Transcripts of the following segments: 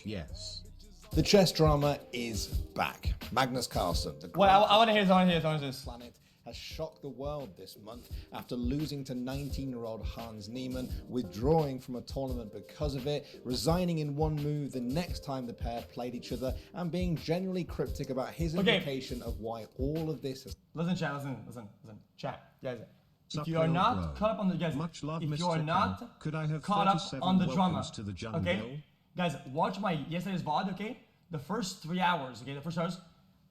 Yes. The chess drama is back. Magnus Carlsen, the Well, I want to hear this. planet, has shocked the world this month after losing to 19-year-old Hans Niemann, withdrawing from a tournament because of it, resigning in one move the next time the pair played each other, and being genuinely cryptic about his implication of why all of this has... Listen, chat, chat, guys. If you Sup, are not bro. caught up on the guys, Much love, if you Mr. are not Cal. Could I have caught up 37 on the drama, welcomes to the jungle? okay, guys, watch my yesterday's VOD, okay? The first 3 hours, okay,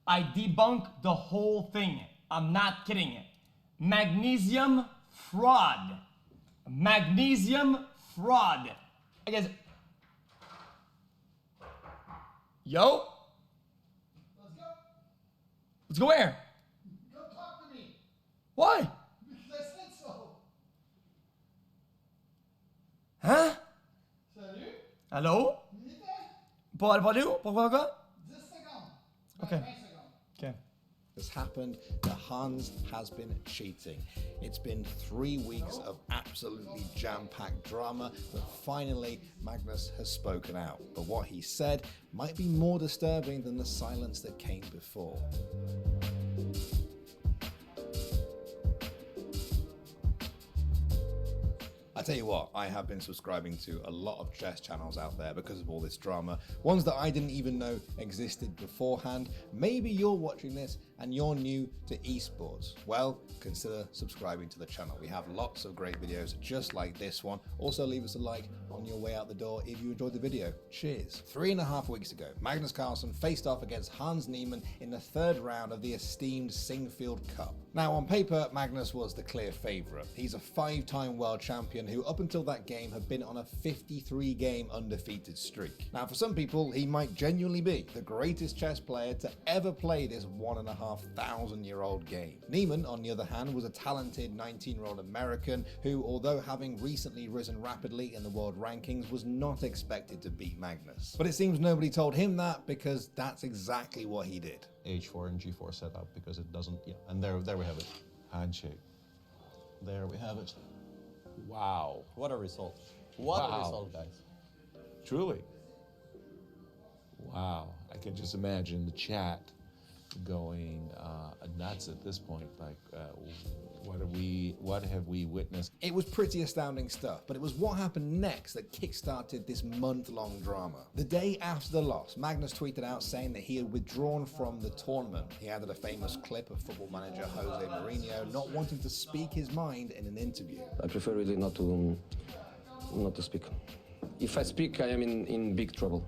I debunked the whole thing. I'm not kidding. Magnesium fraud. Magnesium fraud. I guess. Yo. Let's go. Let's go where? Come talk to me. Why? Because I said so. Hein? Salut. Allô? Il était Pourquoi? 10 secondes. Okay. 20 secondes. Okay. has happened, that Hans has been cheating. It's been 3 weeks of absolutely jam-packed drama, but finally Magnus has spoken out. But what he said might be more disturbing than the silence that came before. I tell you what, I have been subscribing to a lot of chess channels out there because of all this drama, ones that I didn't even know existed beforehand. Maybe you're watching this and you're new to esports. Well, consider subscribing to the channel. We have lots of great videos just like this one. Also leave us a like on your way out the door if you enjoyed the video. Cheers. 3.5 weeks ago, Magnus Carlsen faced off against Hans Niemann in the third round of the esteemed Singfield Cup. Now on paper, Magnus was the clear favourite. He's a 5-time world champion who up until that game had been on a 53-game undefeated streak. Now for some people, he might genuinely be the greatest chess player to ever play this 1,500-year-old game. Niemann, on the other hand, was a talented 19-year-old American who, although having recently risen rapidly in the world rankings, was not expected to beat Magnus. But it seems nobody told him that, because that's exactly what he did. H4 and G4 setup, because it doesn't, yeah, and there we have it. Handshake. There we have it. Wow, what a result. What a result, guys. Truly. Wow, I can just imagine the chat going nuts at this point. Like, what have we witnessed? It was pretty astounding stuff, but it was what happened next that kickstarted this month-long drama. The day after the loss, Magnus tweeted out saying that he had withdrawn from the tournament. He added a famous clip of football manager Jose Mourinho not wanting to speak his mind in an interview. I prefer really not to speak. If I speak, I am in big trouble.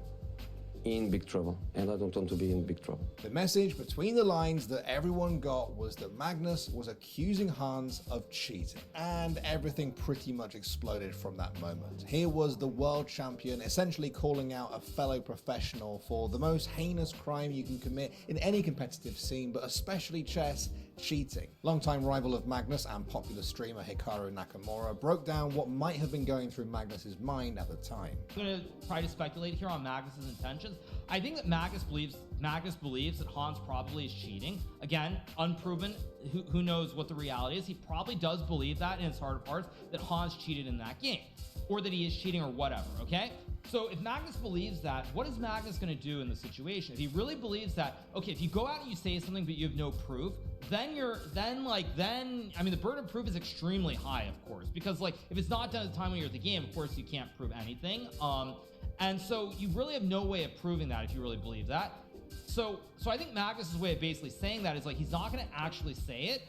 In big trouble, and I don't want to be in big trouble. The message between the lines that everyone got was that Magnus was accusing Hans of cheating, and everything pretty much exploded from that moment. Here was the world champion essentially calling out a fellow professional for the most heinous crime you can commit in any competitive scene, but especially chess: cheating. Longtime rival of Magnus and popular streamer Hikaru Nakamura broke down what might have been going through Magnus's mind at the time. I'm going to try to speculate here on Magnus's intentions. I think that Magnus believes that Hans probably is cheating. Again, unproven. Who knows what the reality is? He probably does believe that in his heart of hearts, that Hans cheated in that game, or that he is cheating, or whatever. Okay. So if Magnus believes that, what is Magnus going to do in the situation? If he really believes that, okay, if you go out and you say something but you have no proof, then I mean, the burden of proof is extremely high, of course, because like if it's not done at the time when you're at the game, of course you can't prove anything. And so you really have no way of proving that if you really believe that. So I think Magnus's way of basically saying that is like, he's not going to actually say it,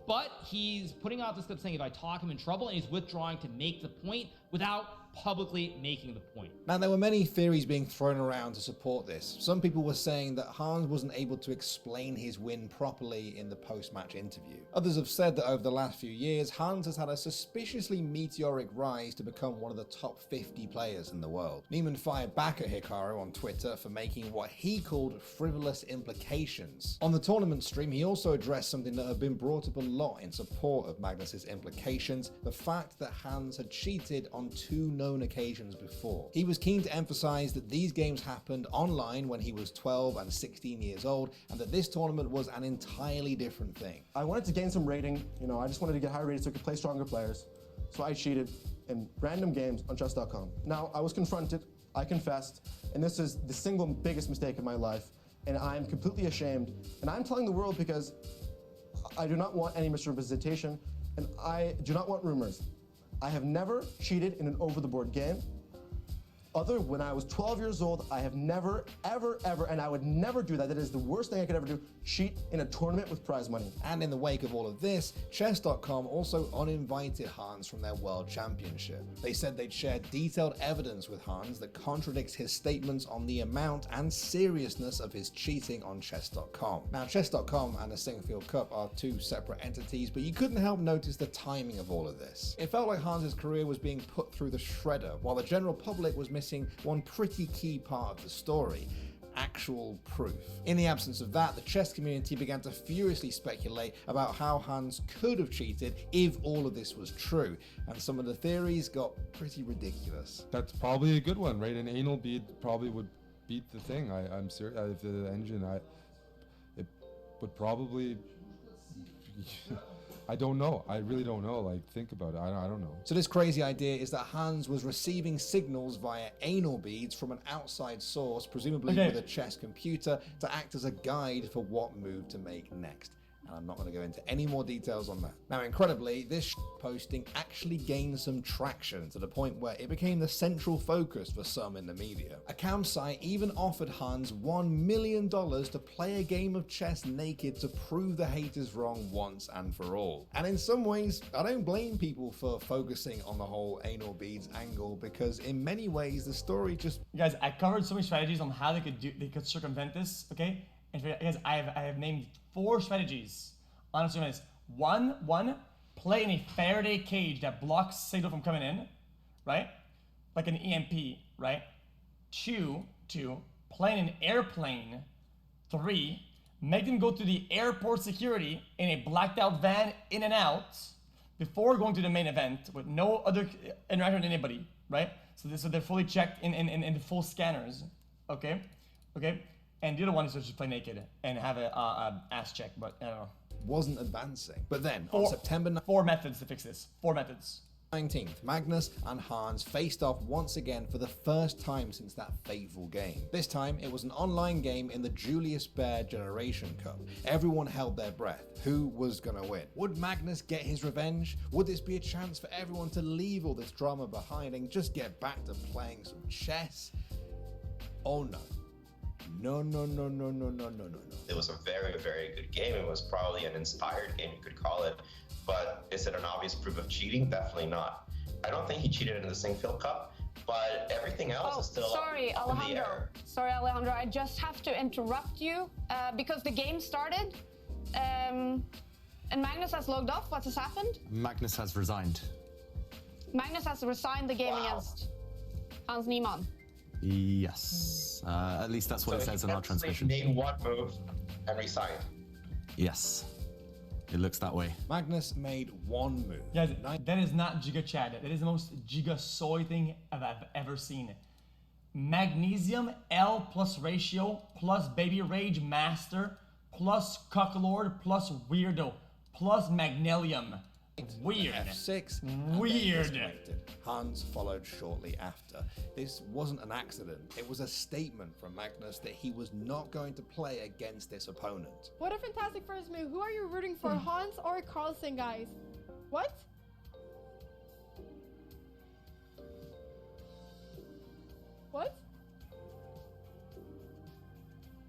but he's putting out this clip saying if I talk him in trouble, and he's withdrawing to make the point without publicly making the point. Now, there were many theories being thrown around to support this. Some people were saying that Hans wasn't able to explain his win properly in the post-match interview. Others have said that over the last few years, Hans has had a suspiciously meteoric rise to become one of the top 50 players in the world. Niemann fired back at Hikaru on Twitter for making what he called frivolous implications. On the tournament stream, he also addressed something that had been brought up a lot in support of Magnus's implications: the fact that Hans had cheated on 2 known occasions before. He was keen to emphasize that these games happened online when he was 12 and 16 years old, and that this tournament was an entirely different thing. I wanted to gain some rating, I just wanted to get higher ratings so I could play stronger players. So I cheated in random games on chess.com. Now, I was confronted I confessed, and this is the single biggest mistake of my life, and I'm completely ashamed. And I'm telling the world because I do not want any misrepresentation, and I do not want rumors. I have never cheated in an over-the-board game. Other when I was 12 years old, I have never, ever, ever, and I would never do that. That is the worst thing I could ever do, cheat in a tournament with prize money. And in the wake of all of this, chess.com also uninvited Hans from their world championship. They said they'd shared detailed evidence with Hans that contradicts his statements on the amount and seriousness of his cheating on chess.com. Now, chess.com and the Singfield Cup are two separate entities, but you couldn't help notice the timing of all of this. It felt like Hans's career was being put through the shredder, while the general public was missing one pretty key part of the story: actual proof. In the absence of that, the chess community began to furiously speculate about how Hans could have cheated if all of this was true, and some of the theories got pretty ridiculous. That's probably a good one, right? An anal bead probably would beat the thing. I'm serious. If the engine, it would probably. I don't know. I really don't know. Like, think about it. I don't know. So this crazy idea is that Hans was receiving signals via anal beads from an outside source, presumably with a chess computer, to act as a guide for what move to make next. And I'm not going to go into any more details on that. Now, incredibly, this posting actually gained some traction to the point where it became the central focus for some in the media. A cam site even offered Hans $1 million to play a game of chess naked to prove the haters wrong once and for all. And in some ways, I don't blame people for focusing on the whole anal beads angle, because in many ways, the story just... Guys, I covered so many strategies on how they could circumvent this, okay? And guys, I have named 4 strategies on this. One, play in a Faraday cage that blocks signal from coming in, right? Like an EMP, right? Two, play in an airplane. 3, make them go through the airport security in a blacked out van in and out before going to the main event with no other interaction with anybody, right? So they're fully checked in the full scanners, okay? And the other one is just play naked and have a ass check, but I don't know. Wasn't advancing. But then, on September 4 methods to fix this. 4 methods. 19th, Magnus and Hans faced off once again for the first time since that fateful game. This time, it was an online game in the Julius Baer Generation Cup. Everyone held their breath. Who was gonna win? Would Magnus get his revenge? Would this be a chance for everyone to leave all this drama behind and just get back to playing some chess? Oh no. No. It was a very, very good game. It was probably an inspired game, you could call it. But is it an obvious proof of cheating? Definitely not. I don't think he cheated in the Singfield Cup, but everything else is still up in the air. Sorry, Alejandro. I just have to interrupt you because the game started and Magnus has logged off. What has happened? Magnus has resigned. Magnus has resigned the game against Hans Niemann. Yes, at least that's what it says in our transmission. He made one move and resigned. Yes, it looks that way. Magnus made one move. Guys, that is not Giga Chad. That is the most Giga Soy thing I've ever seen. Magnesium L plus ratio plus Baby Rage Master plus Cucklord plus Weirdo plus Magnelium. Weird. F6. Weird. Hans followed shortly after. This wasn't an accident. It was a statement from Magnus that he was not going to play against this opponent. What a fantastic first move. Who are you rooting for, Hans or Carlsen, guys? What? What?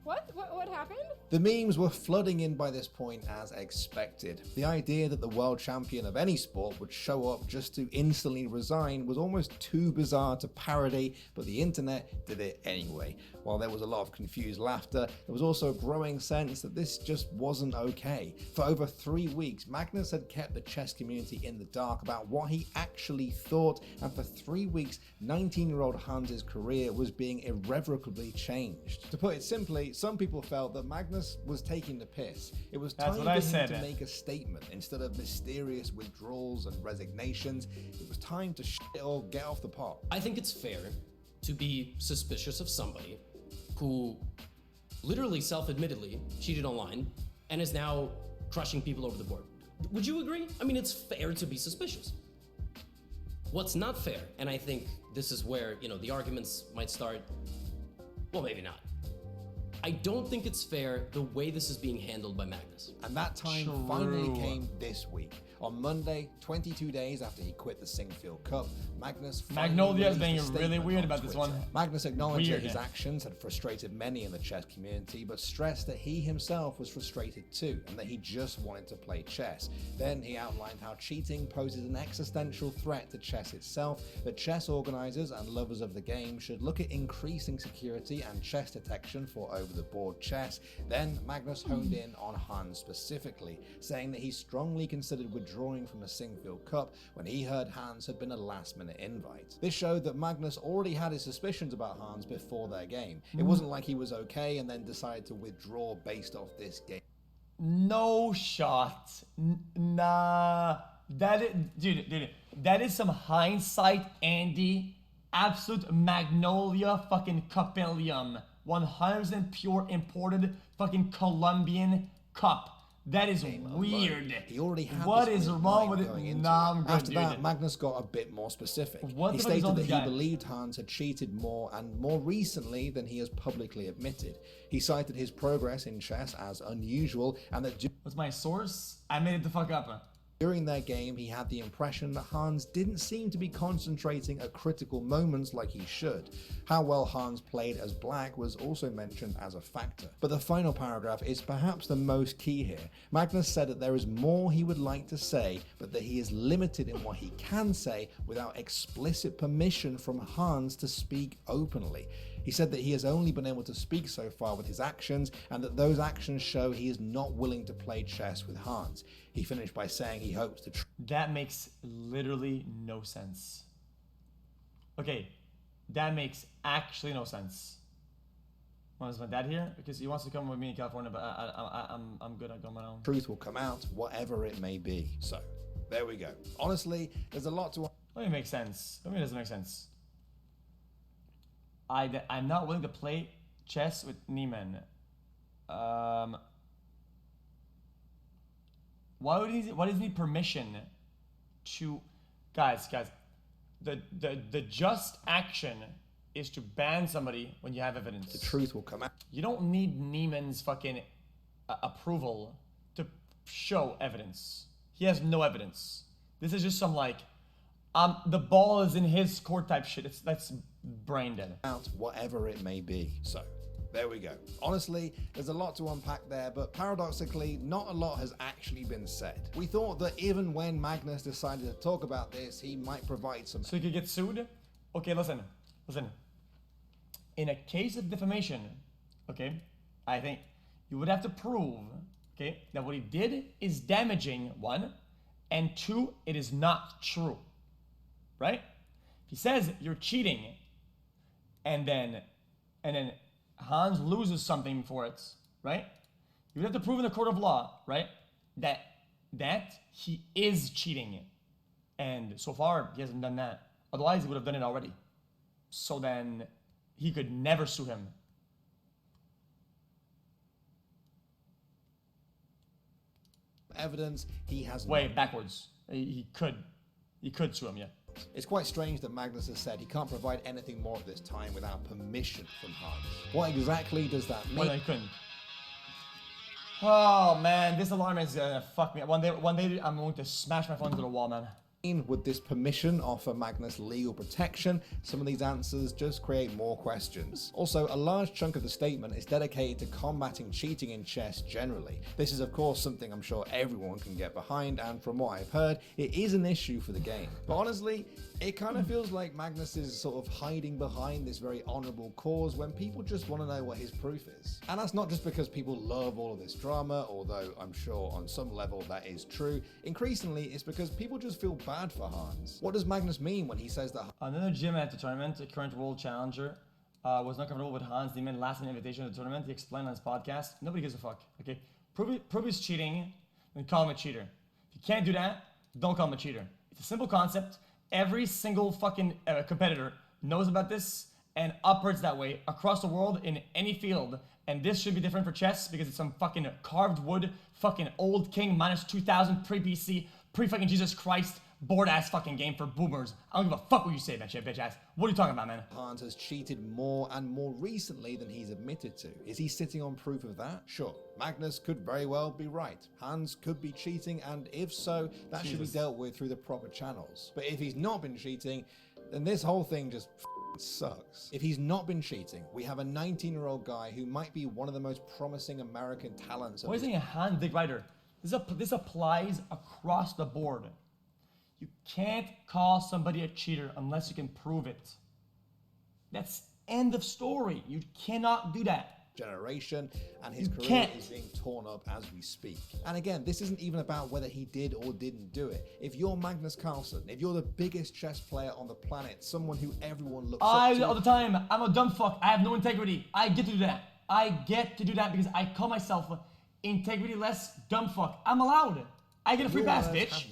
What happened? The memes were flooding in by this point as expected. The idea that the world champion of any sport would show up just to instantly resign was almost too bizarre to parody, but the internet did it anyway. While there was a lot of confused laughter, there was also a growing sense that this just wasn't okay. For over 3 weeks, Magnus had kept the chess community in the dark about what he actually thought, and for 3 weeks, 19-year-old Hans's career was being irrevocably changed. To put it simply, some people felt that Magnus was taking the piss. It was time for him to make a statement. Instead of mysterious withdrawals and resignations, it was time to shit it all, get off the pot. I think it's fair to be suspicious of somebody who literally self-admittedly cheated online and is now crushing people over the board. Would you agree? I mean, it's fair to be suspicious. What's not fair, and I think this is where, the arguments might start, well, maybe not. I don't think it's fair the way this is being handled by Magnus. And that time finally came this week. On Monday, 22 days after he quit the Singfield Cup, Magnus Magnolia is being really weird about this one. Magnus acknowledged that his actions had frustrated many in the chess community, but stressed that he himself was frustrated too, and that he just wanted to play chess. Then he outlined how cheating poses an existential threat to chess itself, that chess organizers and lovers of the game should look at increasing security and chess detection for over-the-board chess. Then Magnus honed in on Hans specifically, saying that he strongly considered withdrawing from the Singfield Cup when he heard Hans had been a last-minute invite. This showed that Magnus already had his suspicions about Hans before their game. It wasn't like he was okay and then decided to withdraw based off this game. No shot. Nah. Dude, that is some hindsight, Andy. Absolute Magnolia fucking Cupillium. 100% pure imported fucking Colombian cup. That is weird. He already had what is wrong with it? Nah, I'm good, After dude. that, Magnus got a bit more specific. What he the fuck is stated wrong that with he this guy? believed Hans had cheated more and more recently than he has publicly admitted. He cited his progress in chess as unusual and that What's my source? I made it the fuck up. during their game, he had the impression that Hans didn't seem to be concentrating at critical moments like he should. How well Hans played as black was also mentioned as a factor. But the final paragraph is perhaps the most key here. Magnus said that there is more he would like to say, but that he is limited in what he can say without explicit permission from Hans to speak openly. He said that he has only been able to speak so far with his actions, and that those actions show he is not willing to play chess with Hans. He finished by saying he hopes to That makes literally no sense. Okay, that makes actually no sense. Well, is my dad here? Because he wants to come with me in California, but I'm good. I go my own. Truth will come out, whatever it may be. So, there we go. Honestly, there's a lot to... Let me make sense. Let me doesn't make sense. I'm not willing to play chess with Neiman. Why does he need permission to... Guys, the just action is to ban somebody when you have evidence. The truth will come out. You don't need Neiman's fucking approval to show evidence. He has no evidence. This is just some like, the ball is in his court type shit. That's brain dead. Out, whatever it may be. So, there we go. Honestly, there's a lot to unpack there, but paradoxically, not a lot has actually been said. We thought that even when Magnus decided to talk about this, he might provide some... So he could get sued? Okay, listen. In a case of defamation, okay, I think you would have to prove, okay, that what he did is damaging, one, and two, it is not true, right? If he says you're cheating, and then Hans loses something for it, right? You would have to prove in the court of law, right, that he is cheating. And so far, he hasn't done that. Otherwise, he would have done it already. So then, he could never sue him. Evidence he has... Wait, backwards. He could sue him, yeah. It's quite strange that Magnus has said he can't provide anything more at this time without permission from Hans. What exactly does that mean? Well, he couldn't. Oh man, this alarm is gonna fuck me. One day I'm going to smash my phone into the wall, man. Would this permission offer Magnus legal protection? Some of these answers just create more questions. Also, a large chunk of the statement is dedicated to combating cheating in chess generally. This is of course something I'm sure everyone can get behind, and from what I've heard, it is an issue for the game. But honestly, it kind of feels like Magnus is sort of hiding behind this very honorable cause when people just want to know what his proof is. And that's not just because people love all of this drama, although I'm sure on some level that is true. Increasingly, it's because people just feel bad for Hans. What does Magnus mean when he says that? Another gym at the tournament, a current world challenger, was not comfortable with Hans Niemann last minute invitation to the tournament. He explained on his podcast. Nobody gives a fuck. Okay, prove he's cheating, then call him a cheater. If you can't do that, don't call him a cheater. It's a simple concept. Every single fucking competitor knows about this and operates that way across the world in any field. And this should be different for chess because it's some fucking carved wood, fucking old king minus 2000 pre-BC, pre-fucking Jesus Christ bored ass fucking game for boomers. I don't give a fuck what you say, bitch ass. What are you talking about, man? Hans has cheated more and more recently than he's admitted to. Is he sitting on proof of that? Sure. Magnus could very well be right. Hans could be cheating, and if so, that should be dealt with through the proper channels. But if he's not been cheating, then this whole thing just sucks. If he's not been cheating, we have a 19-year-old guy who might be one of the most promising American talents. Why is he a Hans Dick Rider? This applies across the board. You can't call somebody a cheater unless you can prove it. That's end of story. You cannot do that. Generation, and his career is being torn up as we speak. And again, this isn't even about whether he did or didn't do it. If you're Magnus Carlsen, if you're the biggest chess player on the planet, someone who everyone looks up to, all the time, I'm a dumb fuck. I have no integrity. I get to do that. I get to do that because I call myself integrity-less dumb fuck. I'm allowed. I get a free pass, bitch.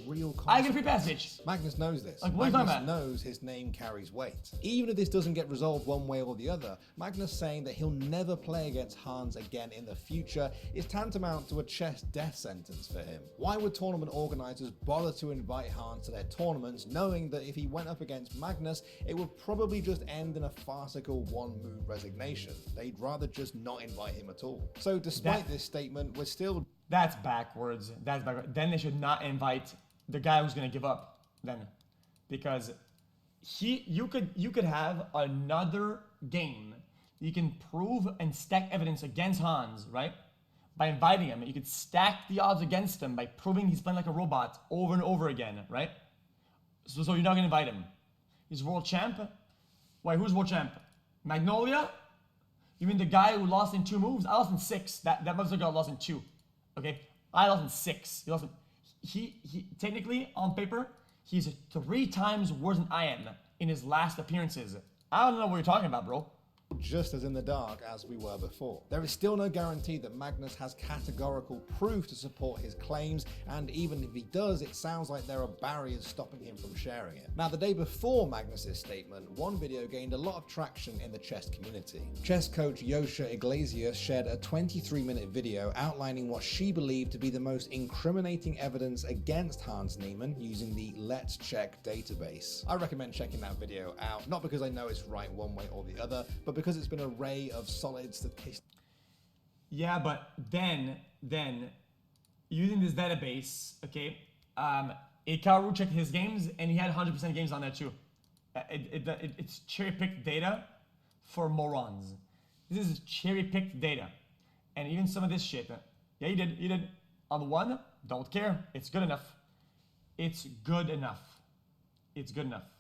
I get a free pass, bitch. Magnus knows this. Like, what are you talking about? Magnus knows his name carries weight. Even if this doesn't get resolved one way or the other, Magnus saying that he'll never play against Hans again in the future is tantamount to a chess death sentence for him. Why would tournament organizers bother to invite Hans to their tournaments, knowing that if he went up against Magnus, it would probably just end in a farcical one-move resignation? They'd rather just not invite him at all. So despite this statement, we're still... That's backwards. That's backwards. Then they should not invite the guy who's gonna give up. Then, because you could have another game. You can prove and stack evidence against Hans, right? By inviting him, you could stack the odds against him by proving he's playing like a robot over and over again, right? So you're not gonna invite him. He's world champ. Wait, who's world champ? Magnolia? You mean the guy who lost in 2 moves? I lost in 6. That motherfucker lost in 2. Okay, I lost in 6. He technically on paper he's 3 times worse than I am in his last appearances. I don't know what you're talking about, bro. Just as in the dark as we were before. There is still no guarantee that Magnus has categorical proof to support his claims, and even if he does, it sounds like there are barriers stopping him from sharing it. Now, the day before Magnus's statement, one video gained a lot of traction in the chess community. Chess coach Yosha Iglesias shared a 23-minute video outlining what she believed to be the most incriminating evidence against Hans Niemann using the Let's Check database. I recommend checking that video out, not because I know it's right one way or the other, but because it's been an array of solid statistics. Yeah, but then using this database, okay, Ikaru checked his games and he had 100% games on that too. It's cherry-picked data for morons. This is cherry-picked data, and even some of this shit. Yeah, he did. On one, don't care. It's good enough. It's good enough. It's good enough.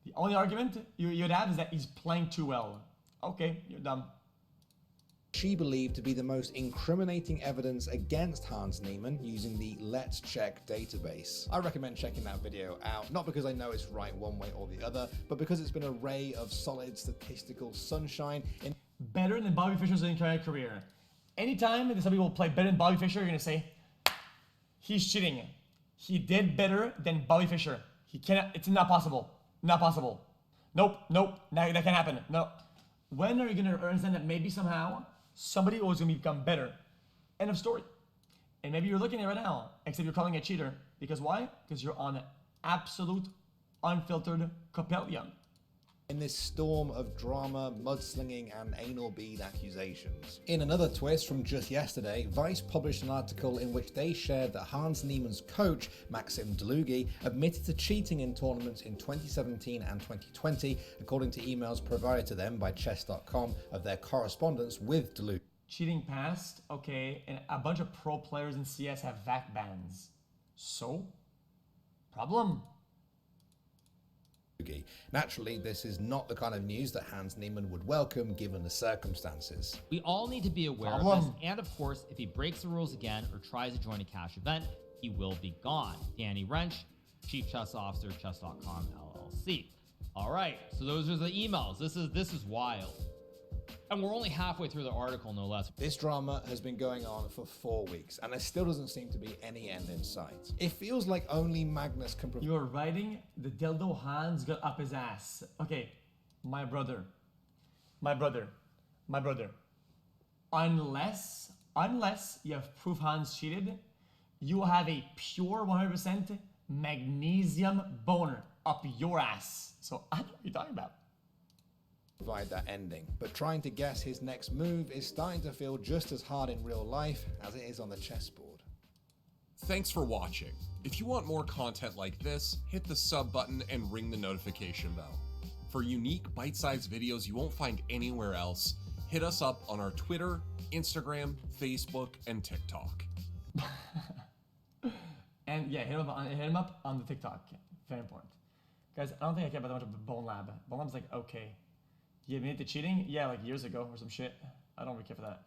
The only argument you'd have is that he's playing too well. Okay, you're dumb. She believed to be the most incriminating evidence against Hans Niemann using the Let's Check database. I recommend checking that video out, not because I know it's right one way or the other, but because it's been an array of solid statistical sunshine. Better than Bobby Fischer's entire career. Anytime that somebody will play better than Bobby Fischer, you're gonna say, he's cheating. He did better than Bobby Fischer. He cannot, it's not possible. Not possible. Nope, that can't happen. No. When are you gonna understand that maybe somehow somebody was gonna become better? End of story. And maybe you're looking at it right now, except you're calling it a cheater. Because why? Because you're on absolute, unfiltered Coppelion. In this storm of drama, mudslinging, and anal bead accusations. In another twist from just yesterday, Vice published an article in which they shared that Hans Niemann's coach, Maxim Dlugy, admitted to cheating in tournaments in 2017 and 2020, according to emails provided to them by chess.com of their correspondence with Dlugy. Cheating past, okay, and a bunch of pro players in CS have VAC bans. So? Problem. Naturally, this is not the kind of news that Hans Niemann would welcome given the circumstances. We all need to be aware of this, and of course, if he breaks the rules again or tries to join a cash event, he will be gone. Danny Wrench, Chief Chess Officer, Chess.com LLC. All right, so those are the emails. This is wild. And we're only halfway through the article, no less. This drama has been going on for 4 weeks, and there still doesn't seem to be any end in sight. It feels like only Magnus can... You're writing the dildo Hans got up his ass. Okay, my brother. Unless you have proof Hans cheated, you have a pure 100% magnesium boner up your ass. So I don't know what you're talking about. Provide that ending, but trying to guess his next move is starting to feel just as hard in real life as it is on the chessboard. Thanks for watching. If you want more content like this, hit the sub button and ring the notification bell. For unique bite-sized videos you won't find anywhere else, hit us up on our Twitter, Instagram, Facebook, and TikTok. And yeah, hit him up on the TikTok. Very important. Guys, I don't think I care about that much of Bone Lab. Bone Lab's like, okay. You admitted to cheating? Yeah, like years ago or some shit. I don't really care for that.